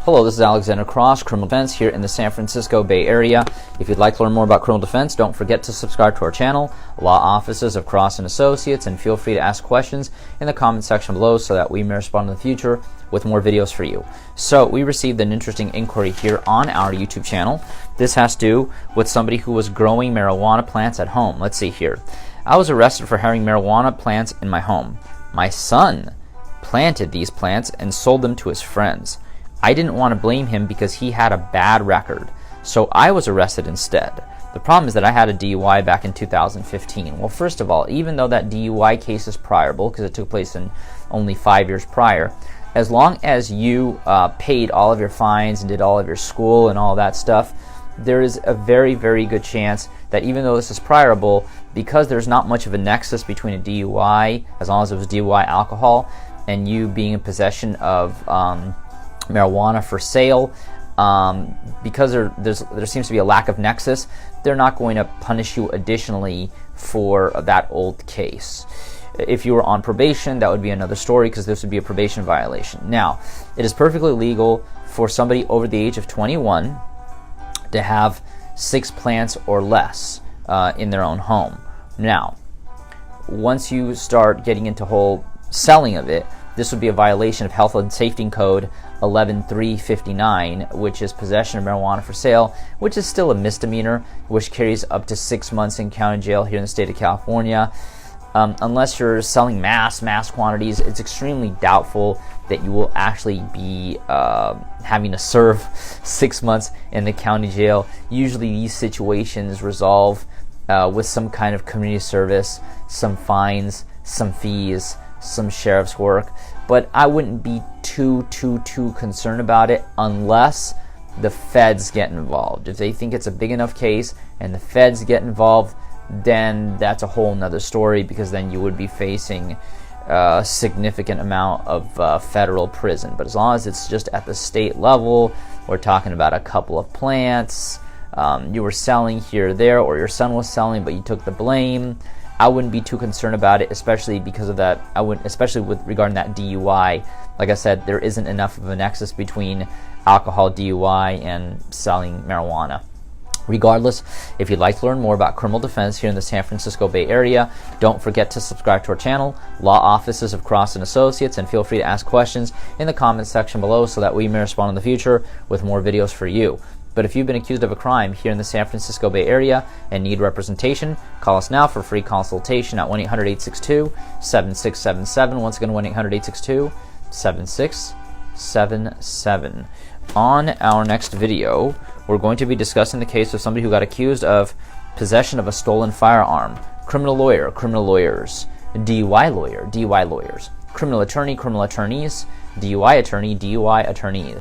Hello, this is Alexander Cross, Criminal Defense here in the San Francisco Bay Area. If you'd like to learn more about criminal defense, don't forget to subscribe to our channel, Law Offices of Cross & Associates, and feel free to ask questions in the comment section below so that we may respond in the future with more videos for you. So we received an interesting inquiry here on our YouTube channel. This has to do with somebody who was growing marijuana plants at home. Let's see here. I was arrested for having marijuana plants in my home. My son planted these plants and sold them to his friends. I didn't want to blame him because he had a bad record, so I was arrested instead. The problem is that I had a DUI back in 2015. Well, first of all, even though that DUI case is priorable because it took place in only 5 years prior, as long as you paid all of your fines and did all of your school and all that stuff, there is a very, very good chance that even though this is priorable, because there's not much of a nexus between a DUI, as long as it was DUI alcohol, and you being in possession of marijuana for sale, because there seems to be a lack of nexus, they're not going to punish you additionally for that old case. If you were on probation, that would be another story because this would be a probation violation. Now, it is perfectly legal for somebody over the age of 21 to have 6 plants or less in their own home. Now, once you start getting into whole selling of it, this would be a violation of Health and Safety Code 11359, which is possession of marijuana for sale, which is still a misdemeanor, which carries up to 6 months in county jail here in the state of California. Unless you're selling mass quantities, it's extremely doubtful that you will actually be having to serve 6 months in the county jail. Usually these situations resolve with some kind of community service, some fines, some fees, some sheriff's work, but I wouldn't be too concerned about it unless the feds get involved. If they think it's a big enough case and the feds get involved, then that's a whole nother story, because then you would be facing a significant amount of federal prison. But as long as it's just at the state level, we're talking about a couple of plants, you were selling here or there, or your son was selling but you took the blame, I wouldn't be too concerned about it, especially because of that. Especially with regarding that DUI. Like I said, there isn't enough of a nexus between alcohol, DUI, and selling marijuana. Regardless, if you'd like to learn more about criminal defense here in the San Francisco Bay Area, don't forget to subscribe to our channel, Law Offices of Cross & Associates, and feel free to ask questions in the comments section below so that we may respond in the future with more videos for you. But if you've been accused of a crime here in the San Francisco Bay Area and need representation, call us now for free consultation at 1-800-862-7677. Once again, 1-800-862-7677. On our next video, we're going to be discussing the case of somebody who got accused of possession of a stolen firearm. Criminal lawyer, criminal lawyers, DUI lawyer, DUI lawyers, criminal attorney, criminal attorneys, DUI attorney, DUI attorneys.